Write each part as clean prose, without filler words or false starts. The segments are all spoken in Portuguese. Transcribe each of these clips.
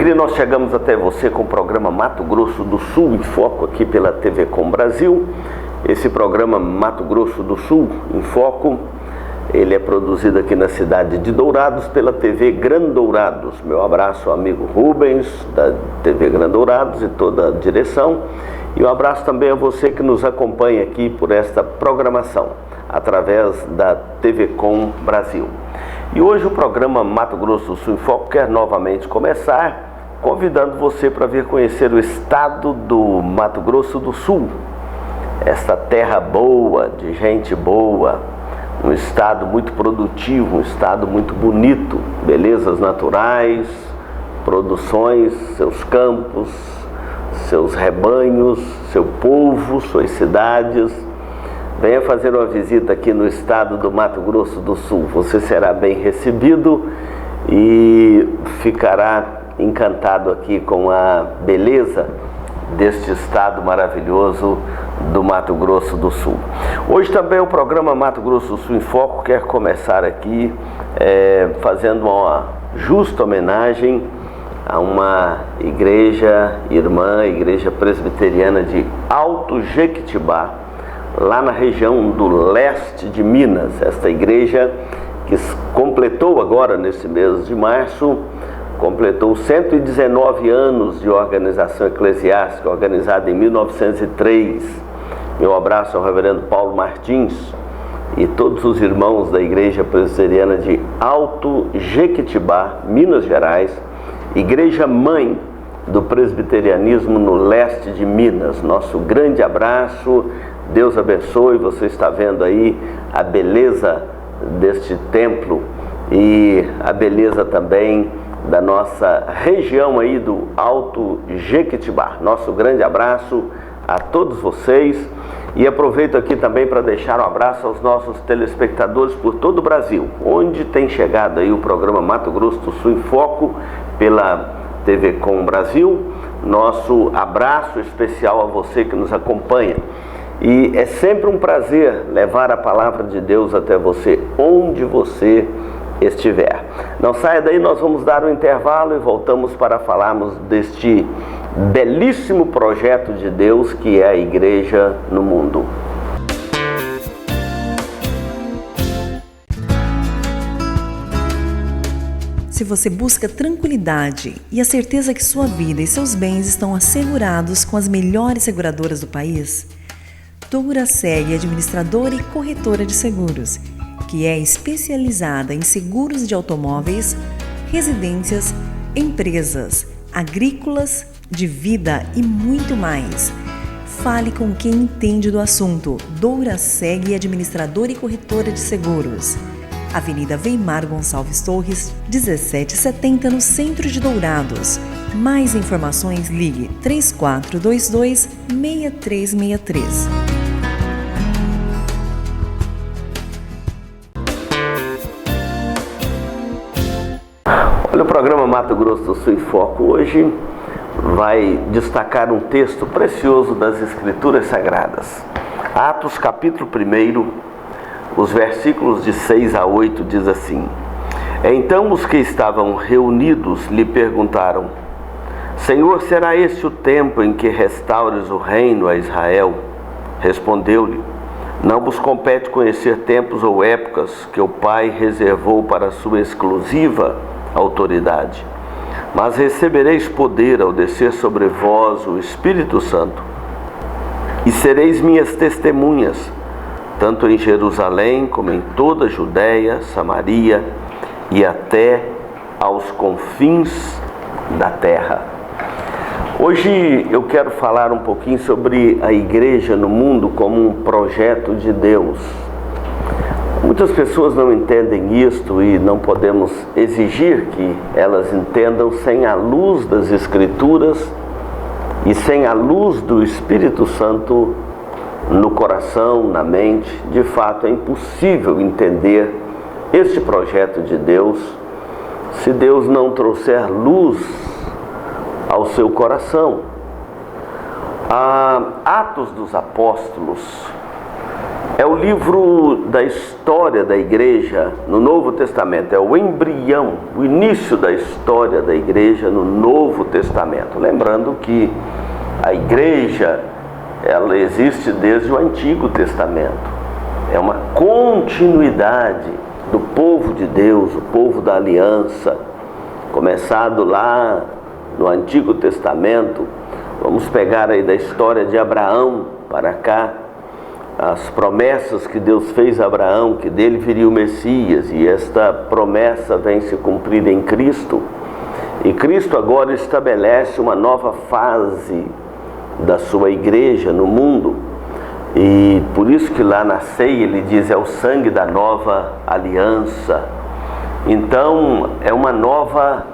alegria nós chegamos até você com o programa Mato Grosso do Sul em Foco aqui pela TV Com Brasil. Esse programa Mato Grosso do Sul em Foco, ele é produzido aqui na cidade de Dourados pela TV Gran Dourados. Meu abraço ao amigo Rubens da TV Gran Dourados e toda a direção. E um abraço também a você que nos acompanha aqui por esta programação através da TV Com Brasil. E hoje o programa Mato Grosso do Sul em Foco quer novamente começar convidando você para vir conhecer o estado do Mato Grosso do Sul. Esta terra boa, de gente boa, um estado muito produtivo, um estado muito bonito, belezas naturais, produções, seus campos, seus rebanhos, seu povo, suas cidades. Venha fazer uma visita aqui no estado do Mato Grosso do Sul. Você será bem recebido e ficará encantado aqui com a beleza deste estado maravilhoso do Mato Grosso do Sul. Hoje também o programa Mato Grosso do Sul em Foco quer começar aqui fazendo uma justa homenagem a uma igreja irmã, igreja presbiteriana de Alto Jequitibá, lá na região do leste de Minas. Esta igreja que completou agora nesse mês de março, completou 119 anos de organização eclesiástica, organizada em 1903. Meu abraço ao reverendo Paulo Martins e todos os irmãos da igreja presbiteriana de Alto Jequitibá, Minas Gerais, igreja mãe do presbiterianismo no leste de Minas. Nosso grande abraço, Deus abençoe. Você está vendo aí a beleza deste templo e a beleza também da nossa região aí do Alto Jequitibá. Nosso grande abraço a todos vocês e aproveito aqui também para deixar um abraço aos nossos telespectadores por todo o Brasil, onde tem chegado aí o programa Mato Grosso do Sul em Foco pela TV Com Brasil. Nosso abraço especial a você que nos acompanha. E é sempre um prazer levar a palavra de Deus até você, onde você estiver. Não saia daí, nós vamos dar um intervalo e voltamos para falarmos deste belíssimo projeto de Deus que é a igreja no mundo. Se você busca tranquilidade e a certeza que sua vida e seus bens estão assegurados com as melhores seguradoras do país, Douraseg é administradora e corretora de seguros, que é especializada em seguros de automóveis, residências, empresas, agrícolas, de vida e muito mais. Fale com quem entende do assunto. Douraseg é administradora e corretora de seguros. Avenida Weimar Gonçalves Torres, 1770, no centro de Dourados. Mais informações, ligue 3422-6363. Olha, o programa Mato Grosso do Sul em Foco hoje vai destacar um texto precioso das Escrituras Sagradas. Atos capítulo 1, os versículos de 6 a 8 diz assim: Então os que estavam reunidos lhe perguntaram: Senhor, será este o tempo em que restaures o reino a Israel? Respondeu-lhe: Não vos compete conhecer tempos ou épocas que o Pai reservou para a sua exclusiva autoridade, mas recebereis poder ao descer sobre vós o Espírito Santo, e sereis minhas testemunhas, tanto em Jerusalém como em toda a Judéia, Samaria e até aos confins da terra. Hoje eu quero falar um pouquinho sobre a igreja no mundo como um projeto de Deus. Muitas pessoas não entendem isto e não podemos exigir que elas entendam sem a luz das Escrituras e sem a luz do Espírito Santo no coração, na mente. De fato, é impossível entender este projeto de Deus se Deus não trouxer luz ao seu coração. Atos dos Apóstolos, É o livro da história da igreja no Novo Testamento, é o embrião, o início da história da igreja no Novo Testamento. Lembrando que a igreja, ela existe desde o Antigo Testamento. É uma continuidade do povo de Deus, o povo da aliança, começado lá no Antigo Testamento. Vamos pegar aí da história de Abraão para cá, as promessas que Deus fez a Abraão, que dele viria o Messias, e esta promessa vem se cumprir em Cristo. E Cristo agora estabelece uma nova fase da sua igreja no mundo. E por isso que lá na ceia ele diz, é o sangue da nova aliança. Então é uma nova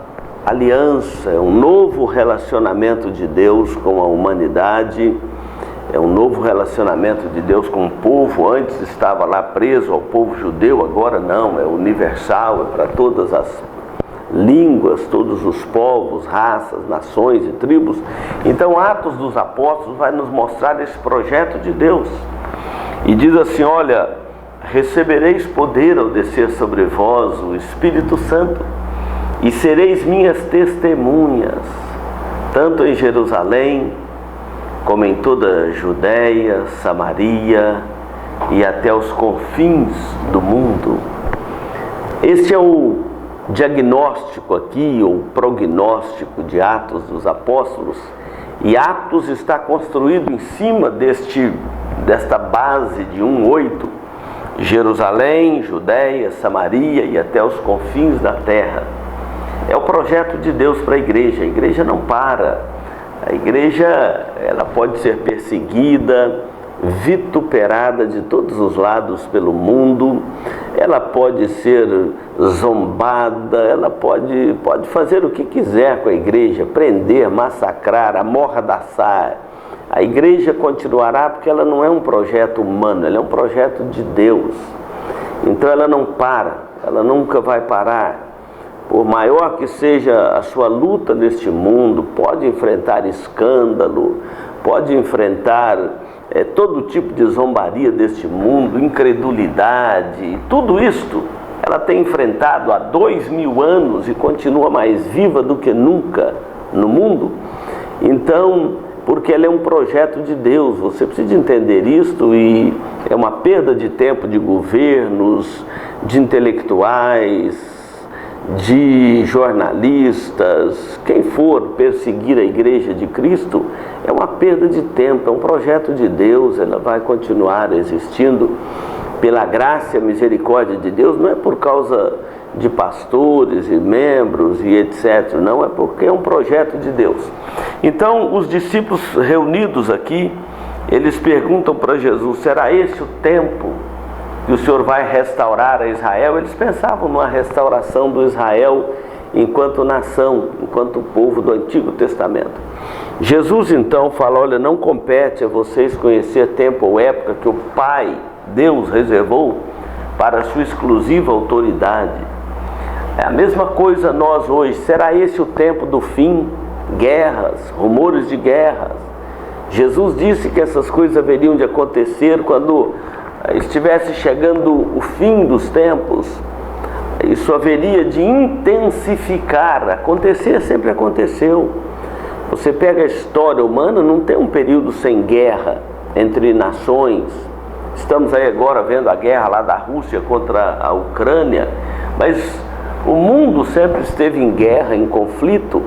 aliança, é um novo relacionamento de Deus com a humanidade, é um novo relacionamento de Deus com o povo. Antes estava lá preso ao povo judeu, agora não, é universal, é para todas as línguas, todos os povos, raças, nações e tribos. Então Atos dos Apóstolos vai nos mostrar esse projeto de Deus. E diz assim, olha, recebereis poder ao descer sobre vós o Espírito Santo, e sereis minhas testemunhas, tanto em Jerusalém, como em toda a Judéia, Samaria e até os confins do mundo. Este é o diagnóstico aqui, ou prognóstico de Atos dos Apóstolos, e Atos está construído em cima desta base de 1:8, Jerusalém, Judéia, Samaria e até os confins da terra. É o projeto de Deus para a igreja não para. A igreja, ela pode ser perseguida, vituperada de todos os lados pelo mundo, ela pode ser zombada, ela pode fazer o que quiser com a igreja, prender, massacrar, amordaçar. A igreja continuará porque ela não é um projeto humano, ela é um projeto de Deus. Então ela não para, ela nunca vai parar. Por maior que seja a sua luta neste mundo, pode enfrentar escândalo, pode enfrentar todo tipo de zombaria deste mundo, incredulidade, tudo isto ela tem enfrentado há 2000 anos e continua mais viva do que nunca no mundo. Então, porque ela é um projeto de Deus, você precisa entender isto, e é uma perda de tempo de governos, de intelectuais, de jornalistas, quem for perseguir a igreja de Cristo, é uma perda de tempo, é um projeto de Deus, ela vai continuar existindo pela graça e a misericórdia de Deus, não é por causa de pastores e membros e etc, não, é porque é um projeto de Deus. Então os discípulos reunidos aqui, eles perguntam para Jesus, será esse o tempo que o Senhor vai restaurar a Israel? Eles pensavam numa restauração do Israel enquanto nação, enquanto povo do Antigo Testamento. Jesus então fala, olha, não compete a vocês conhecer tempo ou época que o Pai, Deus, reservou para a sua exclusiva autoridade. É a mesma coisa nós hoje, será esse o tempo do fim? Guerras, rumores de guerras. Jesus disse que essas coisas haveriam de acontecer quando estivesse chegando o fim dos tempos. Isso haveria de intensificar. Acontecer sempre aconteceu. Você pega a história humana, não tem um período sem guerra entre nações. Estamos aí agora vendo a guerra lá da Rússia contra a Ucrânia, mas o mundo sempre esteve em guerra, em conflito,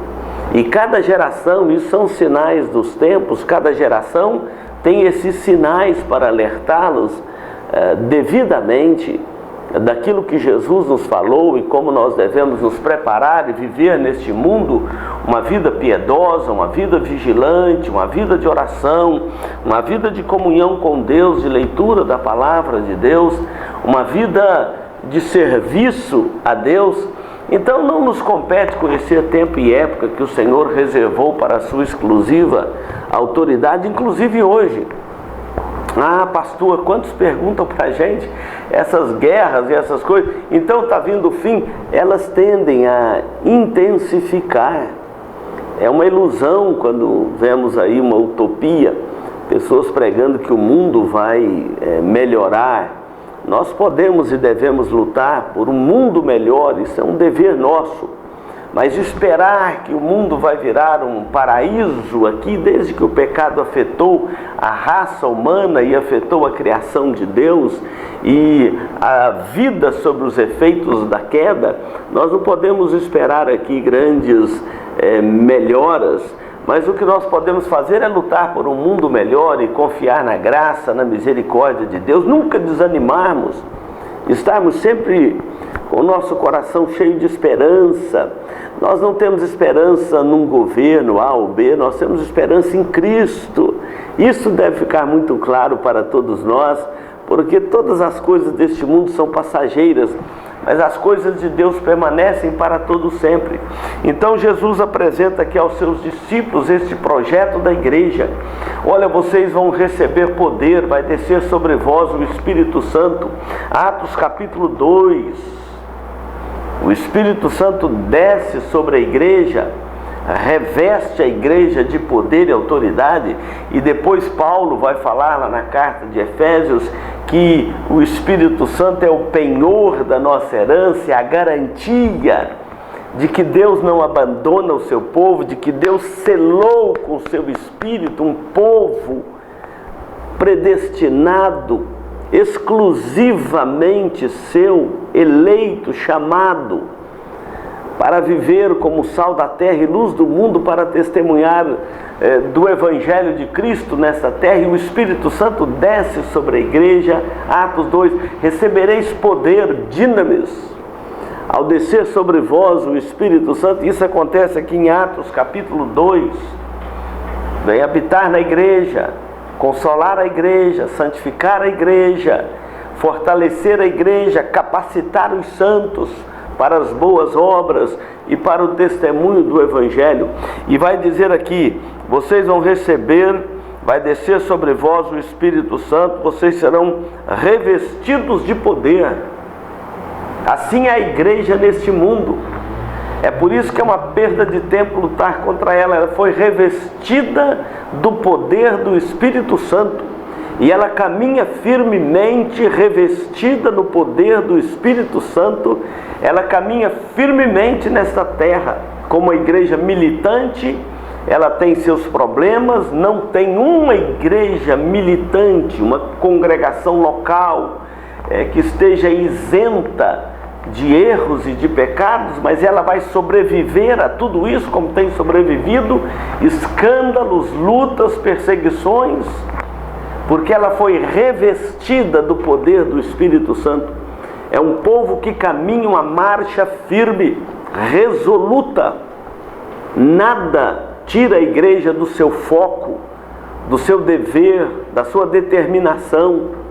e cada geração, isso são sinais dos tempos, cada geração tem esses sinais para alertá-los devidamente daquilo que Jesus nos falou e como nós devemos nos preparar e viver neste mundo uma vida piedosa, uma vida vigilante, uma vida de oração, uma vida de comunhão com Deus, de leitura da palavra de Deus, uma vida de serviço a Deus. Então não nos compete conhecer tempo e época que o Senhor reservou para a sua exclusiva autoridade, inclusive hoje. Ah, pastor, quantos perguntam para a gente essas guerras e essas coisas? Então está vindo o fim, elas tendem a intensificar. É uma ilusão quando vemos aí uma utopia pessoas pregando que o mundo vai melhorar. Nós podemos e devemos lutar por um mundo melhor, isso é um dever nosso. Mas esperar que o mundo vai virar um paraíso aqui, desde que o pecado afetou a raça humana e afetou a criação de Deus e a vida sobre os efeitos da queda, nós não podemos esperar aqui grandes melhoras. Mas o que nós podemos fazer é lutar por um mundo melhor e confiar na graça, na misericórdia de Deus, nunca desanimarmos, estarmos sempre com o nosso coração cheio de esperança. Nós não temos esperança num governo A ou B, nós temos esperança em Cristo. Isso deve ficar muito claro para todos nós, porque todas as coisas deste mundo são passageiras, mas as coisas de Deus permanecem para todo sempre. Então Jesus apresenta aqui aos seus discípulos este projeto da igreja. Olha, vocês vão receber poder, vai descer sobre vós o Espírito Santo. Atos capítulo 2. O Espírito Santo desce sobre a igreja, reveste a igreja de poder e autoridade, e depois Paulo vai falar lá na carta de Efésios que o Espírito Santo é o penhor da nossa herança, é a garantia de que Deus não abandona o seu povo, de que Deus selou com o seu Espírito um povo predestinado, exclusivamente seu, eleito, chamado para viver como sal da terra e luz do mundo, para testemunhar do Evangelho de Cristo nessa terra. E o Espírito Santo desce sobre a igreja. Atos 2, recebereis poder, dinamis, ao descer sobre vós o Espírito Santo. Isso acontece aqui em Atos capítulo 2, vem habitar na igreja, consolar a igreja, santificar a igreja, fortalecer a igreja, capacitar os santos para as boas obras e para o testemunho do Evangelho. E vai dizer aqui, vocês vão receber, vai descer sobre vós o Espírito Santo, vocês serão revestidos de poder. Assim é a igreja neste mundo. É por isso que é uma perda de tempo lutar contra ela. Ela foi revestida do poder do Espírito Santo. E ela caminha firmemente, revestida no poder do Espírito Santo. Ela caminha firmemente nesta terra. Como a igreja militante, ela tem seus problemas. Não tem uma igreja militante, uma congregação local que esteja isenta de erros e de pecados, mas ela vai sobreviver a tudo isso, como tem sobrevivido escândalos, lutas, perseguições, porque ela foi revestida do poder do Espírito Santo. É um povo que caminha uma marcha firme, resoluta. Nada tira a igreja do seu foco, do seu dever, da sua determinação,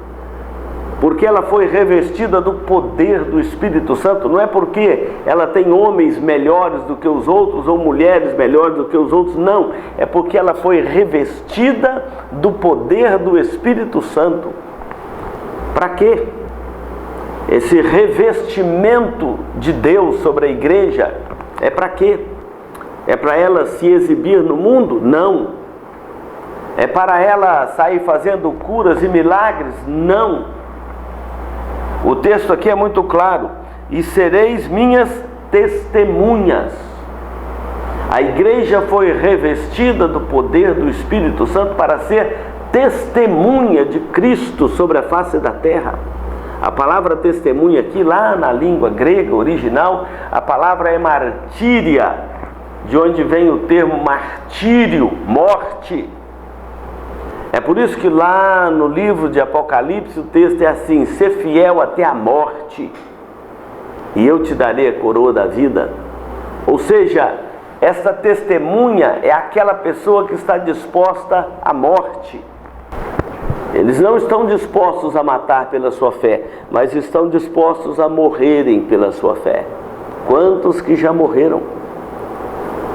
porque ela foi revestida do poder do Espírito Santo. Não é porque ela tem homens melhores do que os outros ou mulheres melhores do que os outros, não. É porque ela foi revestida do poder do Espírito Santo. Para quê? Esse revestimento de Deus sobre a igreja é para quê? É para ela se exibir no mundo? Não. É para ela sair fazendo curas e milagres? Não. O texto aqui é muito claro. E sereis minhas testemunhas. A igreja foi revestida do poder do Espírito Santo para ser testemunha de Cristo sobre a face da terra. A palavra testemunha aqui, lá na língua grega original, a palavra é martíria, de onde vem o termo martírio, morte. É por isso que lá no livro de Apocalipse o texto é assim: ser fiel até a morte, e eu te darei a coroa da vida. Ou seja, essa testemunha é aquela pessoa que está disposta à morte. Eles não estão dispostos a matar pela sua fé, mas estão dispostos a morrerem pela sua fé. Quantos que já morreram?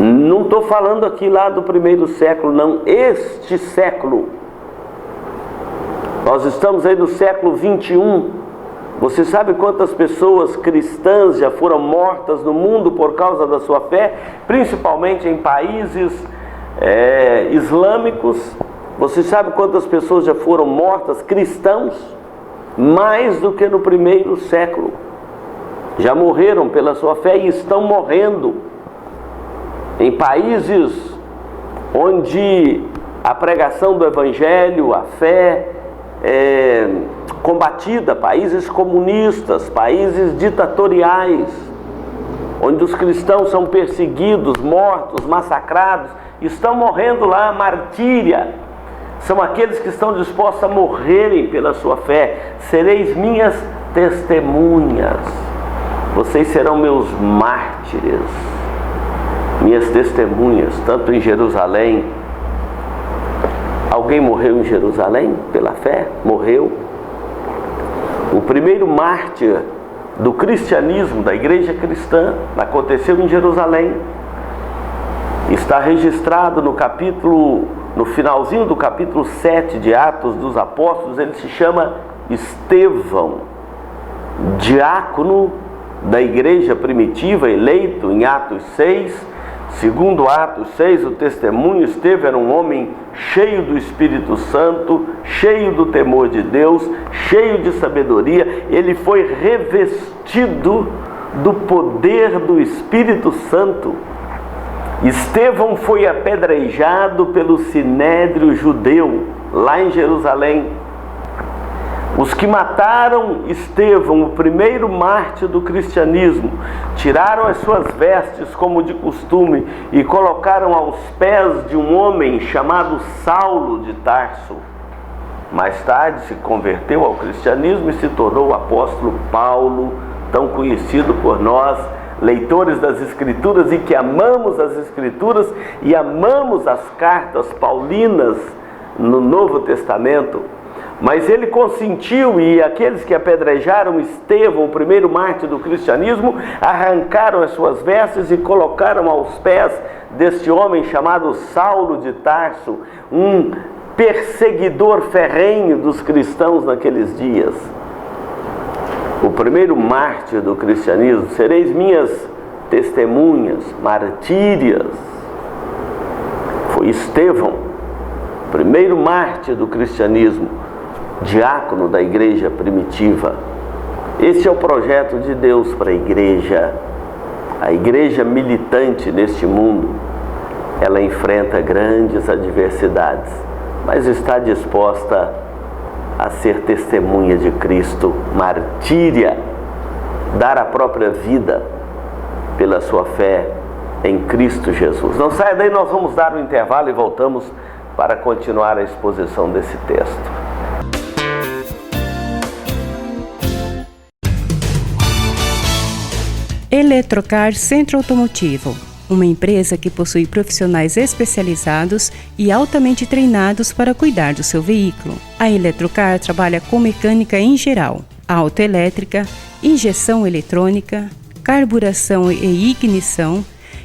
Não estou falando aqui lá do primeiro século, não. Este século. Nós estamos aí no século 21. Você sabe quantas pessoas cristãs já foram mortas no mundo por causa da sua fé? Principalmente em países islâmicos, Você sabe quantas pessoas já foram mortas, cristãos? Mais do que no primeiro século. Já morreram pela sua fé e estão morrendo. Em países onde a pregação do Evangelho, a fé é combatida, países comunistas, países ditatoriais, onde os cristãos são perseguidos, mortos, massacrados, estão morrendo lá, martíria. São aqueles que estão dispostos a morrerem pela sua fé. Sereis minhas testemunhas. Vocês serão meus mártires, minhas testemunhas, tanto em Jerusalém. Alguém morreu em Jerusalém pela fé? Morreu. O primeiro mártir do cristianismo, da igreja cristã, aconteceu em Jerusalém. Está registrado no finalzinho do capítulo 7 de Atos dos Apóstolos. Ele se chama Estevão, diácono da igreja primitiva, eleito em Atos 6. Segundo Atos 6, o testemunho: Estevão era um homem cheio do Espírito Santo, cheio do temor de Deus, cheio de sabedoria. Ele foi revestido do poder do Espírito Santo. Estevão foi apedrejado pelo sinédrio judeu, lá em Jerusalém. Os que mataram Estevão, o primeiro mártir do cristianismo, tiraram as suas vestes, como de costume, e colocaram aos pés de um homem chamado Saulo de Tarso. Mais tarde se converteu ao cristianismo e se tornou o apóstolo Paulo, tão conhecido por nós, leitores das Escrituras, e que amamos as Escrituras e amamos as cartas paulinas no Novo Testamento. Mas ele consentiu, e aqueles que apedrejaram Estevão, o primeiro mártir do cristianismo, arrancaram as suas vestes e colocaram aos pés deste homem chamado Saulo de Tarso, um perseguidor ferrenho dos cristãos naqueles dias. O primeiro mártir do cristianismo: sereis minhas testemunhas, martírias. Foi Estevão, primeiro mártir do cristianismo, diácono da igreja primitiva. Esse é o projeto de Deus para a igreja militante neste mundo. Ela enfrenta grandes adversidades, mas está disposta a ser testemunha de Cristo, martíria, dar a própria vida pela sua fé em Cristo Jesus. Não saia daí, nós vamos dar um intervalo e voltamos para continuar a exposição desse texto. Eletrocar Centro Automotivo, uma empresa que possui profissionais especializados e altamente treinados para cuidar do seu veículo. A Eletrocar trabalha com mecânica em geral, autoelétrica, injeção eletrônica, carburação e ignição,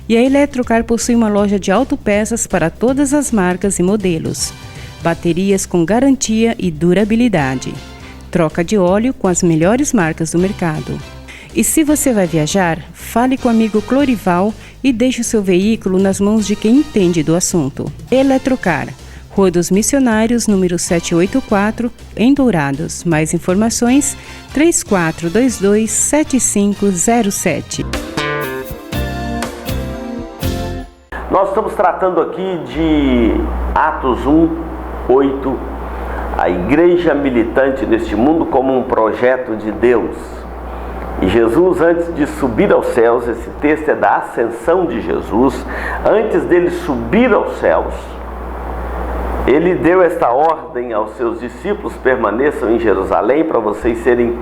e a Eletrocar possui uma loja de autopeças para todas as marcas e modelos, baterias com garantia e durabilidade, troca de óleo com as melhores marcas do mercado. E se você vai viajar, fale com o amigo Clorival e deixe o seu veículo nas mãos de quem entende do assunto. Eletrocar, Rua dos Missionários, número 784, em Dourados. Mais informações, 3422-7507. Nós estamos tratando aqui de Atos 1:8, a igreja militante neste mundo como um projeto de Deus. E Jesus, antes de subir aos céus, esse texto é da ascensão de Jesus, antes dele subir aos céus, ele deu esta ordem aos seus discípulos: permaneçam em Jerusalém para vocês serem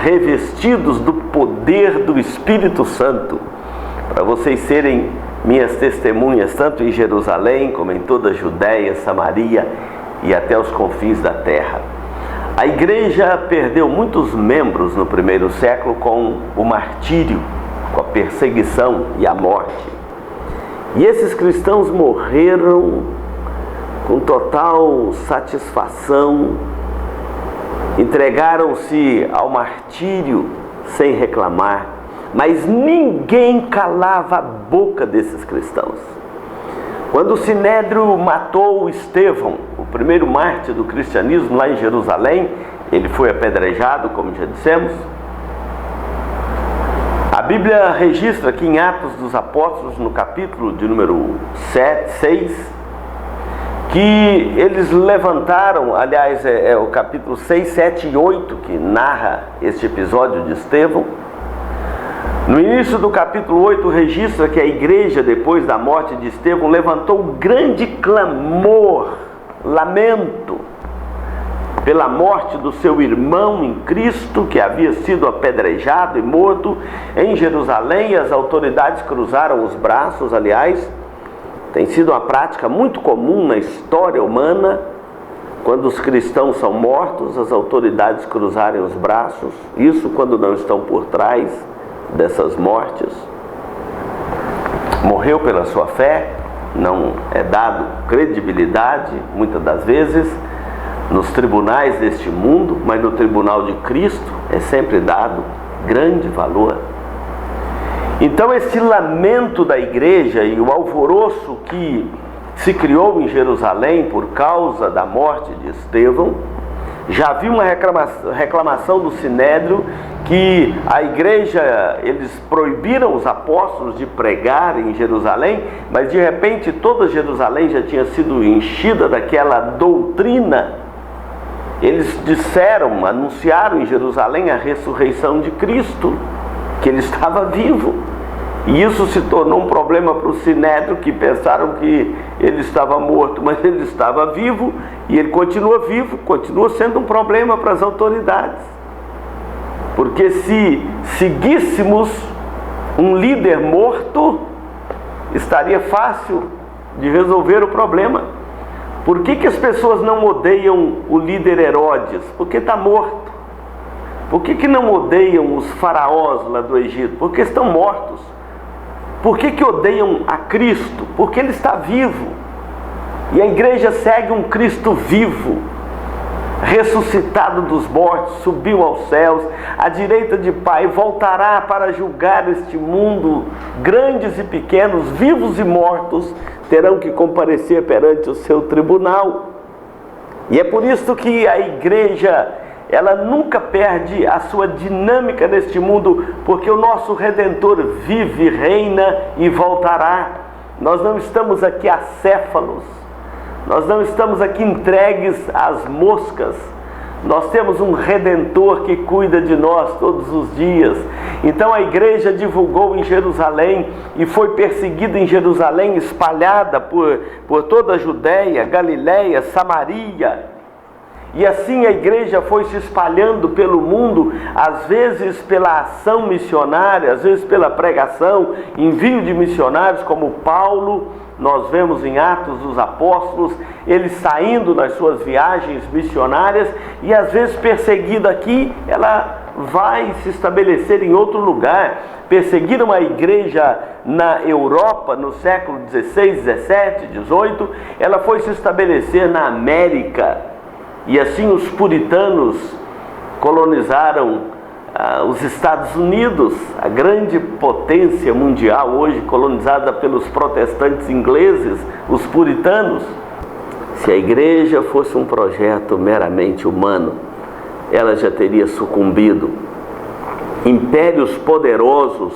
revestidos do poder do Espírito Santo, para vocês serem minhas testemunhas, tanto em Jerusalém como em toda a Judéia, Samaria e até os confins da terra. A igreja perdeu muitos membros no primeiro século com o martírio, com a perseguição e a morte. E esses cristãos morreram com total satisfação, entregaram-se ao martírio sem reclamar, mas ninguém calava a boca desses cristãos. Quando o Sinédrio matou Estevão, o primeiro mártir do cristianismo lá em Jerusalém, ele foi apedrejado, como já dissemos. A Bíblia registra aqui em Atos dos Apóstolos, no capítulo de número 6, que eles levantaram, aliás, é o capítulo 6, 7 e 8 que narra este episódio de Estevão. No início do capítulo 8 registra que a igreja, depois da morte de Estevão, levantou um grande clamor, lamento, pela morte do seu irmão em Cristo, que havia sido apedrejado e morto em Jerusalém. As autoridades cruzaram os braços, aliás, tem sido uma prática muito comum na história humana. Quando os cristãos são mortos, as autoridades cruzarem os braços, isso quando não estão por trás dessas mortes. Morreu pela sua fé, não é dado credibilidade, muitas das vezes, nos tribunais deste mundo, mas no tribunal de Cristo é sempre dado grande valor. Então esse lamento da igreja e o alvoroço que se criou em Jerusalém por causa da morte de Estevão, já havia uma reclamação do Sinédrio que a igreja, eles proibiram os apóstolos de pregar em Jerusalém, mas de repente toda Jerusalém já tinha sido enchida daquela doutrina. Eles disseram, anunciaram em Jerusalém a ressurreição de Cristo, que ele estava vivo. E isso se tornou um problema para o Sinédrio, que pensaram que ele estava morto, mas ele estava vivo, e ele continua vivo, continua sendo um problema para as autoridades. Porque se seguíssemos um líder morto, estaria fácil de resolver o problema. Por que as pessoas não odeiam o líder Herodes? Porque está morto. Por que não odeiam os faraós lá do Egito? Porque estão mortos. Por que odeiam a Cristo? Porque ele está vivo. E a igreja segue um Cristo vivo, ressuscitado dos mortos, subiu aos céus, à direita de Pai, voltará para julgar este mundo. Grandes e pequenos, vivos e mortos, terão que comparecer perante o seu tribunal. E é por isso que a igreja, ela nunca perde a sua dinâmica neste mundo, porque o nosso Redentor vive, reina e voltará. Nós não estamos aqui acéfalos, nós não estamos aqui entregues às moscas. Nós temos um Redentor que cuida de nós todos os dias. Então a igreja divulgou em Jerusalém e foi perseguida em Jerusalém, espalhada por toda a Judéia, Galiléia, Samaria. E assim a igreja foi se espalhando pelo mundo, às vezes pela ação missionária, às vezes pela pregação, envio de missionários como Paulo. Nós vemos em Atos dos Apóstolos, ele saindo nas suas viagens missionárias, e às vezes perseguido aqui, ela vai se estabelecer em outro lugar. Perseguiram a igreja na Europa no século XVI, XVII, XVIII, ela foi se estabelecer na América. E assim os puritanos colonizaram os Estados Unidos, a grande potência mundial hoje colonizada pelos protestantes ingleses, os puritanos. Se a igreja fosse um projeto meramente humano, ela já teria sucumbido. Impérios poderosos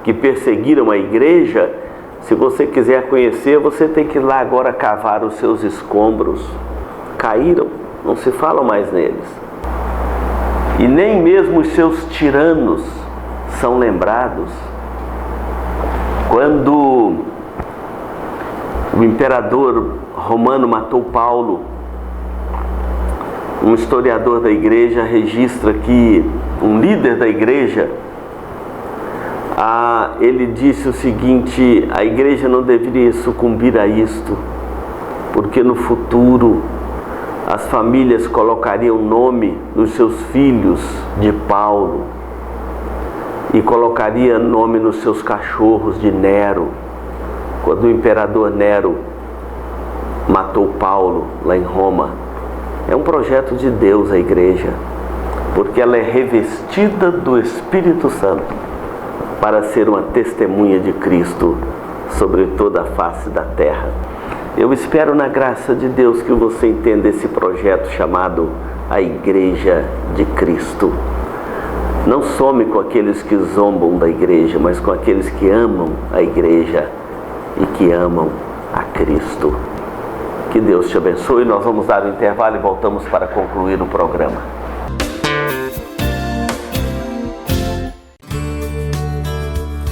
que perseguiram a igreja, se você quiser conhecer, você tem que ir lá agora cavar os seus escombros. Caíram, não se fala mais neles. E nem mesmo os seus tiranos são lembrados. Quando o imperador romano matou Paulo, um historiador da igreja registra que um líder da igreja, ele disse o seguinte: a igreja não deveria sucumbir a isto, porque no futuro as famílias colocariam o nome dos seus filhos de Paulo e colocaria nome nos seus cachorros de Nero. Quando o imperador Nero matou Paulo lá em Roma, é um projeto de Deus a igreja, porque ela é revestida do Espírito Santo para ser uma testemunha de Cristo sobre toda a face da terra. Eu espero na graça de Deus que você entenda esse projeto chamado a Igreja de Cristo. Não some com aqueles que zombam da igreja, mas com aqueles que amam a igreja e que amam a Cristo. Que Deus te abençoe. Nós vamos dar um intervalo e voltamos para concluir o programa.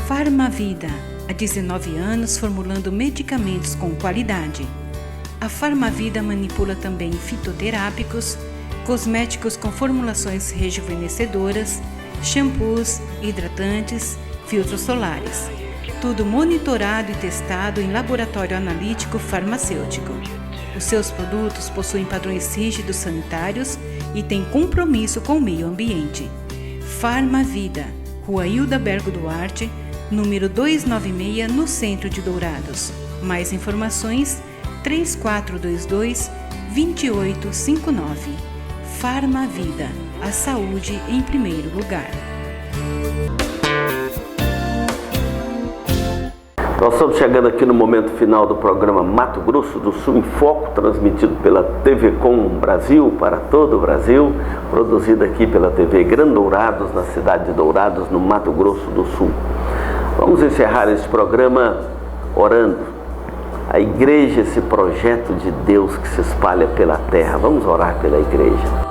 Farmavida, há 19 anos formulando medicamentos com qualidade. A Farmavida manipula também fitoterápicos, cosméticos com formulações rejuvenescedoras, shampoos, hidratantes, filtros solares. Tudo monitorado e testado em laboratório analítico farmacêutico. Os seus produtos possuem padrões rígidos sanitários e têm compromisso com o meio ambiente. Farmavida, Rua Hildabergo Duarte, número 296, no centro de Dourados. Mais informações, 3422-2859. Farmavida, a saúde em primeiro lugar. Nós estamos chegando aqui no momento final do programa Mato Grosso do Sul em Foco, transmitido pela TV Com Brasil, para todo o Brasil, produzido aqui pela TV Gran Dourados, na cidade de Dourados, no Mato Grosso do Sul. Vamos encerrar este programa orando. A igreja, esse projeto de Deus que se espalha pela terra. Vamos orar pela igreja.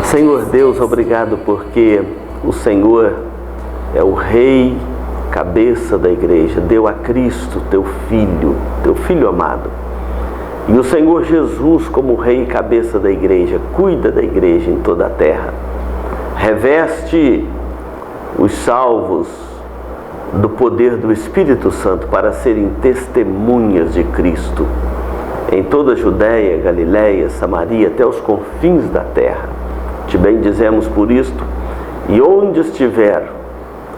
Senhor Deus, obrigado porque o Senhor é o Rei, cabeça da igreja, deu a Cristo, teu Filho amado. E o Senhor Jesus, como Rei e cabeça da igreja, cuida da igreja em toda a terra. Reveste os salvos do poder do Espírito Santo para serem testemunhas de Cristo em toda a Judéia, Galiléia, Samaria, até os confins da terra. Te bendizemos por isto, e onde estiver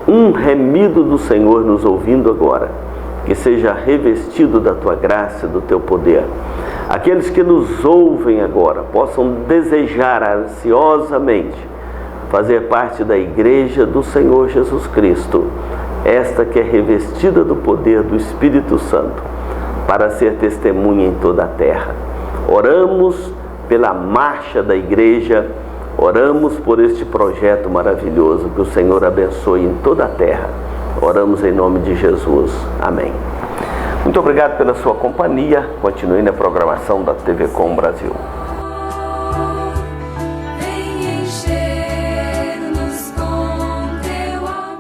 um remido do Senhor nos ouvindo agora, que seja revestido da tua graça e do teu poder. Aqueles que nos ouvem agora possam desejar ansiosamente fazer parte da igreja do Senhor Jesus Cristo, esta que é revestida do poder do Espírito Santo, para ser testemunha em toda a terra. Oramos pela marcha da igreja. Oramos por este projeto maravilhoso, que o Senhor abençoe em toda a terra. Oramos em nome de Jesus. Amém. Muito obrigado pela sua companhia. Continue na programação da TV Com Brasil.